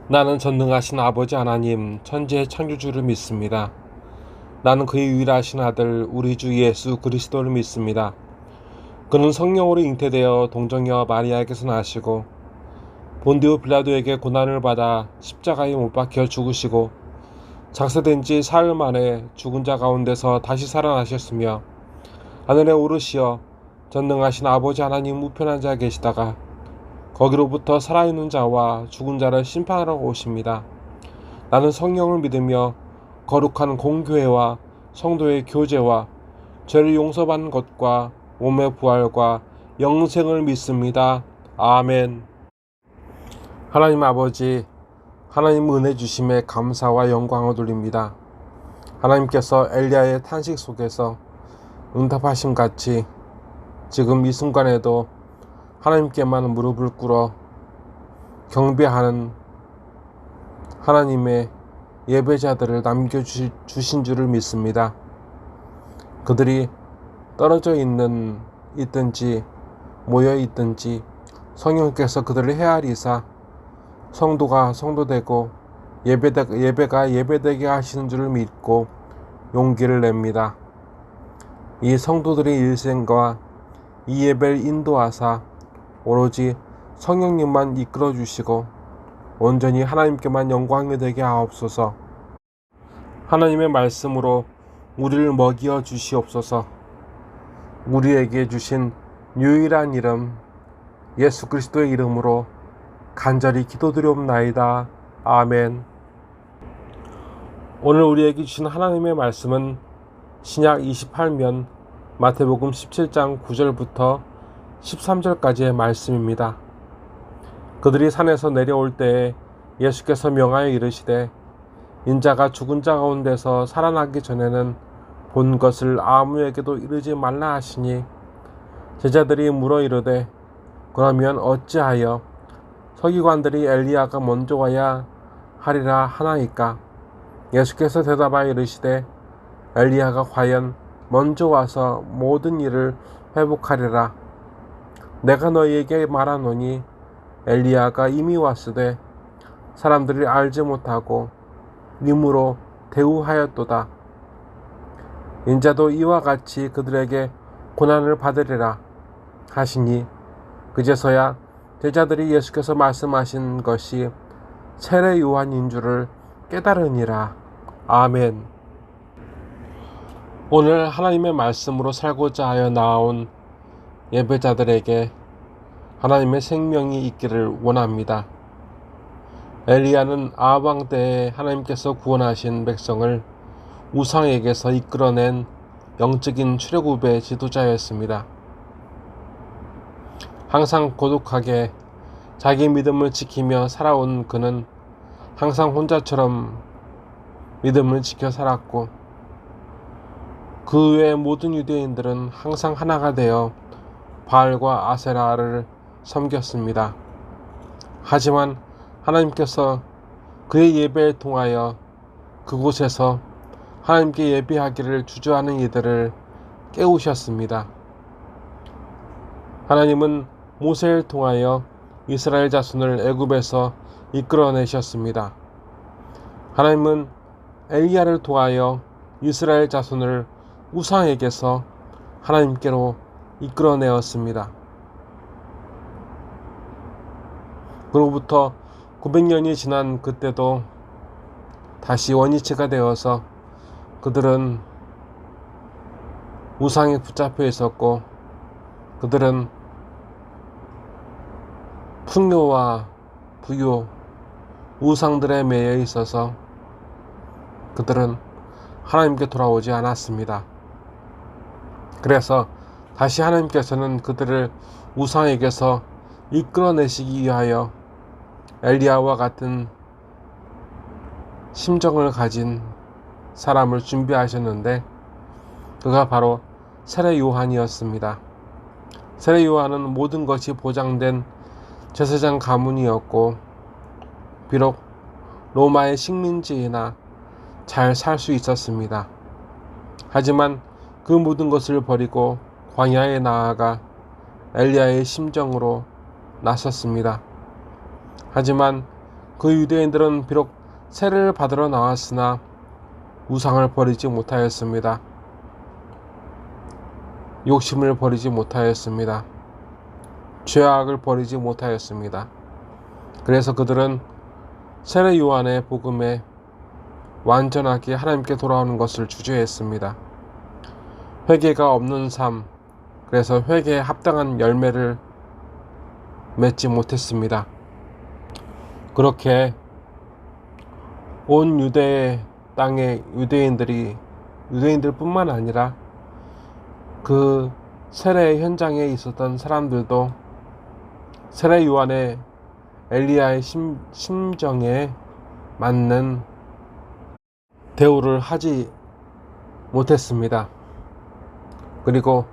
나는 전능하신 아버지 하나님 천지의 창조주를 믿습니다. 나는 그의 유일하신 아들 우리 주 예수 그리스도를 믿습니다. 그는 성령으로 잉태되어 동정녀 마리아에게서 나시고 본디오 빌라도에게 고난을 받아 십자가에 못 박혀 죽으시고 작사된 지 사흘 만에 죽은 자 가운데서 다시 살아나셨으며 하늘에 오르시어 전능하신 아버지 하나님 우편한 자에 계시다가 거기로부터 살아있는 자와 죽은 자를 심판하러 오십니다. 나는 성령을 믿으며 거룩한 공교회와 성도의 교제와 죄를 용서받는 것과 몸의 부활과 영생을 믿습니다. 아멘. 하나님 아버지, 하나님 은혜 주심에 감사와 영광을 돌립니다. 하나님께서 엘리야의 탄식 속에서 응답하심 같이 지금 이 순간에도 하나님께만 무릎을 꿇어 경배하는 하나님의 예배자들을 남겨주신 줄을 믿습니다. 그들이 떨어져 있든지 모여 있든지 성령께서 그들을 헤아리사 성도가 성도되고 예배가 예배되게 하시는 줄을 믿고 용기를 냅니다. 이 성도들의 일생과 이 예배를 인도하사 오로지 성령님만 이끌어 주시고 온전히 하나님께만 영광이 되게 하옵소서. 하나님의 말씀으로 우리를 먹여 주시옵소서. 우리에게 주신 유일한 이름 예수 그리스도의 이름으로 간절히 기도드리옵나이다. 아멘. 오늘 우리에게 주신 하나님의 말씀은 신약 28면 마태복음 17장 9절부터 13절까지의 말씀입니다. 그들이 산에서 내려올 때에 예수께서 명하여 이르시되 인자가 죽은 자 가운데서 살아나기 전에는 본 것을 아무에게도 이르지 말라 하시니 제자들이 물어 이르되 그러면 어찌하여 서기관들이 엘리야가 먼저 와야 하리라 하나이까? 예수께서 대답하여 이르시되 엘리야가 과연 먼저 와서 모든 일을 회복하리라. 내가 너희에게 말하노니 엘리야가 이미 왔으되 사람들이 알지 못하고 임으로 대우하였도다. 인자도 이와 같이 그들에게 고난을 받으리라 하시니 그제서야 제자들이 예수께서 말씀하신 것이 세례 요한인 줄을 깨달으니라. 아멘. 오늘 하나님의 말씀으로 살고자 하여 나온 예배자들에게 하나님의 생명이 있기를 원합니다. 엘리야는 아합 때에 하나님께서 구원하신 백성을 우상에게서 이끌어낸 영적인 출애굽의 지도자였습니다. 항상 고독하게 자기 믿음을 지키며 살아온 그는 항상 혼자처럼 믿음을 지켜 살았고 그 외의 모든 유대인들은 항상 하나가 되어 바알과 아세라를 섬겼습니다. 하지만 하나님께서 그의 예배를 통하여 그곳에서 하나님께 예배하기를 주저하는 이들을 깨우셨습니다. 하나님은 모세를 통하여 이스라엘 자손을 애굽에서 이끌어내셨습니다. 하나님은 엘리야를 통하여 이스라엘 자손을 우상에게서 하나님께로 이끌어내었습니다. 그로부터 900년이 지난 그때도 다시 원위치가 되어서 그들은 우상에 붙잡혀 있었고 그들은 풍요와 부요, 우상들에 매여 있어서 그들은 하나님께 돌아오지 않았습니다. 그래서 다시 하나님께서는 그들을 우상에게서 이끌어내시기 위하여 엘리야와 같은 심정을 가진 사람을 준비하셨는데 그가 바로 세례 요한이었습니다. 세례 요한은 모든 것이 보장된 제사장 가문이었고 비록 로마의 식민지이나 잘 살 수 있었습니다. 하지만 그 모든 것을 버리고 광야에 나아가 엘리야의 심정으로 나섰습니다. 하지만 그 유대인들은 비록 세례를 받으러 나왔으나 우상을 버리지 못하였습니다. 욕심을 버리지 못하였습니다. 죄악을 버리지 못하였습니다. 그래서 그들은 세례 요한의 복음에 완전하게 하나님께 돌아오는 것을 주저했습니다. 회개가 없는 삶, 그래서 회개에 합당한 열매를 맺지 못했습니다. 그렇게 온 유대 땅의 유대인들뿐만 아니라 그 세례 현장에 있었던 사람들도 세례 요한의 엘리야의 심정에 맞는 대우를 하지 못했습니다. 그리고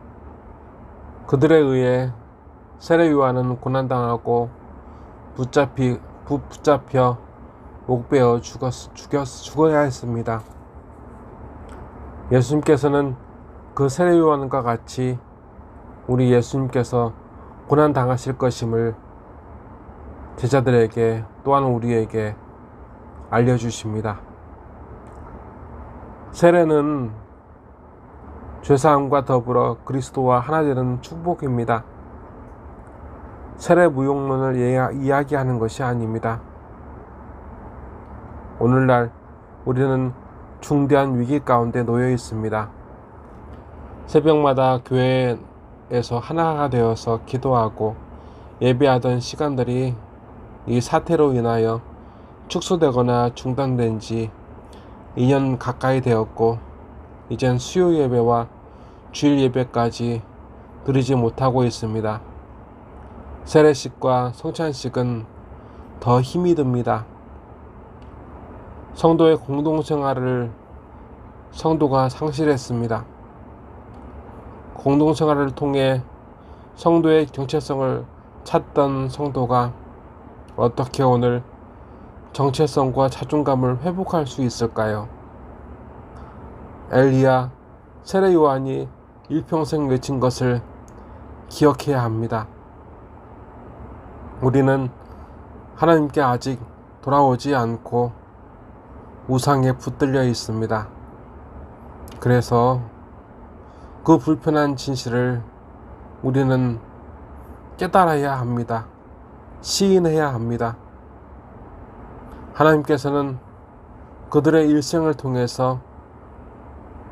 그들에 의해 세례 요한은 고난당하고 붙잡혀 목베어 죽어야 했습니다. 예수님께서는 그 세례 요한과 같이 우리 예수님께서 고난당하실 것임을 제자들에게 또한 우리에게 알려주십니다. 세례는 죄사함과 더불어 그리스도와 하나 되는 축복입니다. 세례 무용론을 이야기하는 것이 아닙니다. 오늘날 우리는 중대한 위기 가운데 놓여 있습니다. 새벽마다 교회에서 하나가 되어서 기도하고 예배하던 시간들이 이 사태로 인하여 축소되거나 중단된 지 2년 가까이 되었고, 이젠 수요 예배와 주일 예배까지 드리지 못하고 있습니다. 세례식과 성찬식은 더 힘이 듭니다. 성도의 공동생활을 성도가 상실했습니다. 공동생활을 통해 성도의 정체성을 찾던 성도가 어떻게 오늘 정체성과 자존감을 회복할 수 있을까요? 엘리야, 세례 요한이 일평생 외친 것을 기억해야 합니다. 우리는 하나님께 아직 돌아오지 않고 우상에 붙들려 있습니다. 그래서 그 불편한 진실을 우리는 깨달아야 합니다. 시인해야 합니다. 하나님께서는 그들의 일생을 통해서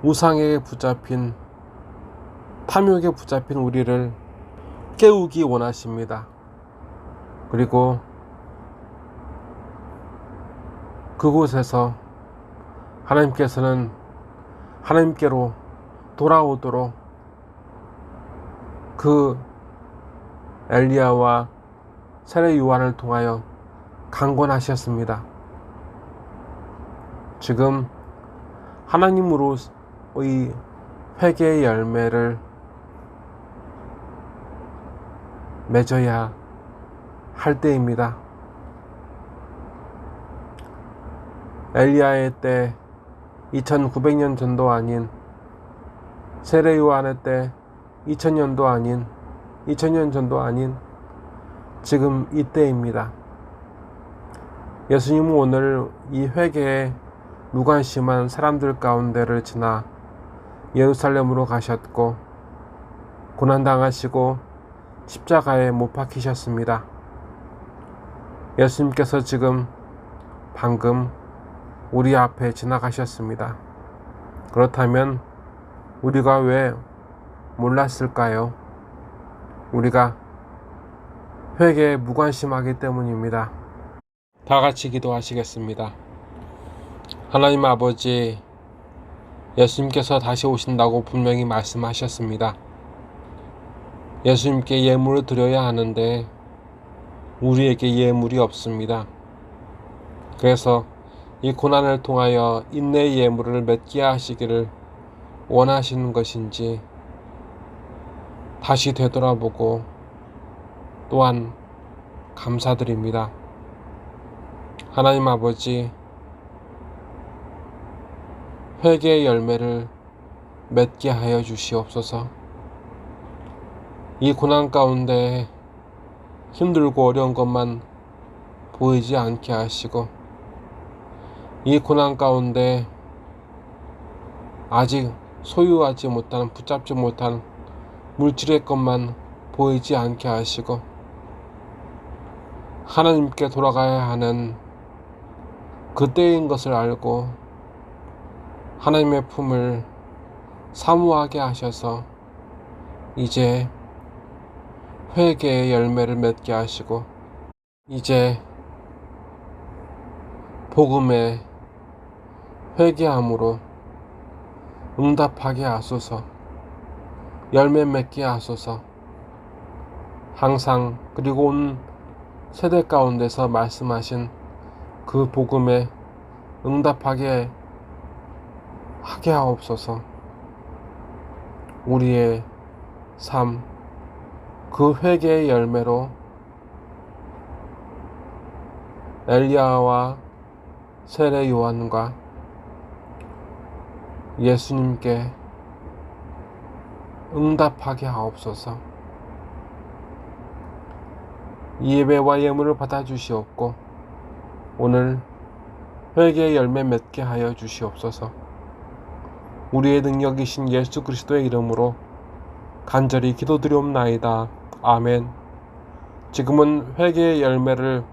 우상에게 붙잡힌, 탐욕에 붙잡힌 우리를 깨우기 원하십니다. 그리고 그곳에서 하나님께서는 하나님께로 돌아오도록 그 엘리야와 세례 요한을 통하여 강권하셨습니다. 지금 하나님으로의 회개의 열매를 맺어야 할 때입니다. 엘리야의 때 2900년 전도 아닌, 세례 요한의 때 2000년도 아닌, 2000년 전도 아닌 지금 이때입니다. 예수님은 오늘 이 회개에 무관심한 사람들 가운데를 지나 예루살렘으로 가셨고 고난당하시고 십자가에 못 박히셨습니다. 예수님께서 지금 방금 우리 앞에 지나가셨습니다. 그렇다면 우리가 왜 몰랐을까요? 우리가 회개에 무관심하기 때문입니다. 다 같이 기도하시겠습니다. 하나님 아버지, 예수님께서 다시 오신다고 분명히 말씀하셨습니다. 예수님께 예물을 드려야 하는데 우리에게 예물이 없습니다. 그래서 이 고난을 통하여 인내의 예물을 맺게 하시기를 원하시는 것인지 다시 되돌아보고 또한 감사드립니다. 하나님 아버지, 회개의 열매를 맺게 하여 주시옵소서. 이 고난 가운데 힘들고 어려운 것만 보이지 않게 하시고, 이 고난 가운데 아직 소유하지 못하는, 붙잡지 못한 물질의 것만 보이지 않게 하시고, 하나님께 돌아가야 하는 그때인 것을 알고 하나님의 품을 사모하게 하셔서 이제 회개의 열매를 맺게 하시고, 이제 복음에 회개함으로 응답하게 하소서. 열매 맺게 하소서. 항상 그리고 온 세대 가운데서 말씀하신 그 복음에 응답하게 하게 하옵소서. 우리의 삶, 그 회개의 열매로 엘리야와 세례 요한과 예수님께 응답하게 하옵소서. 이 예배와 예물을 받아주시옵고 오늘 회개의 열매 맺게 하여 주시옵소서. 우리의 능력이신 예수 그리스도의 이름으로 간절히 기도드리옵나이다. 아멘. 지금은 회개의 열매를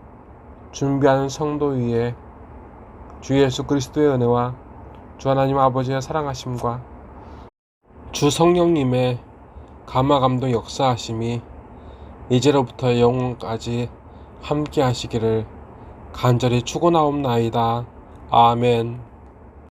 준비하는 성도 위에 주 예수 그리스도의 은혜와 주 하나님 아버지의 사랑하심과 주 성령님의 감화감동 역사하심이 이제로부터 영원까지 함께 하시기를 간절히 축원하옵나이다. 아멘.